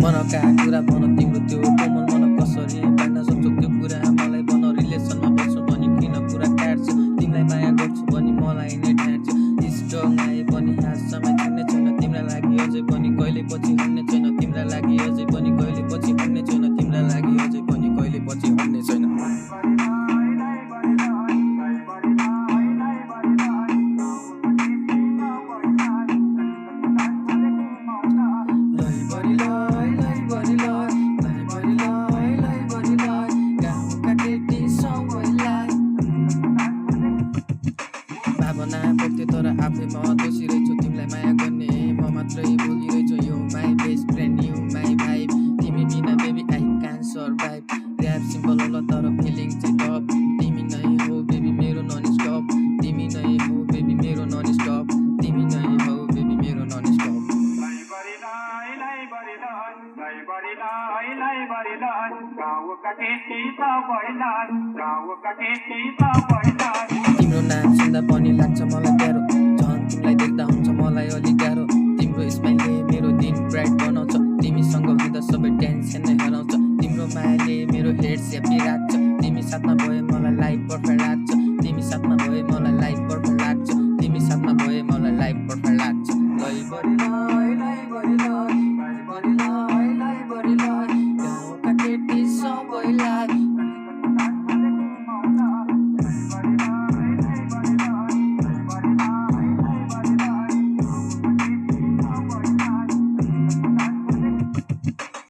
मनका कुरा भन तिम्रो त्यो कोमल मन कसरी बाँड्न सक्छौ त्यो कुरा मलाई भन रिलेसनमा बस्छु भने किन कुरा काट्छु तिमीलाई माया गर्छु भने मलाई नै ठाड्छु स्ट्रङ आए पनि हातसम्म छुट्ने छैन तिम्रा लागि अझै पनि कहिले पछि हट्ने छैन तिम्रा लागि अझै पनि कहिले पछि हट्ने छैन तिम्रा लागि अझै पनि कहिले पछि हट्ने छैन भावना पोख्थे तर आफै म दोषी रहेछु तिमीलाई माया गर्ने म मात्रै बोलिरहेछु यो my best friend you my vibe तिमी बिना baby I can survive rap simple होला तर फिलिङ चाहिँ टप तिमी नै हो बेबी मेरो नन स्टप तिमी नै हो बेबी मेरो नन स्टप तिमी नै हो बेबी मेरो नन स्टप तिम्रो नाम सुन्दा पनि लाग्छ मलाई प्यारो झन् तिमीलाई देख्दा हुन्छ मलाई अलि गाह्रो तिम्रो स्माइलले मेरो दिन ब्राइट बनाउँछ तिमीसँग हुँदा सबै टेन्सन नै हराउँछ तिम्रो मायाले मेरो हेड ह्याप्पी राख्छ तिमी साथमा भए मलाई लाइफ पर्फेक्ट लाग्छ तिमी साथमा भए मलाई लाइफ पर्फेक्ट लाग्छ तिमी साथमा भए मलाई लाइफ पर्फेक्ट लाग्छ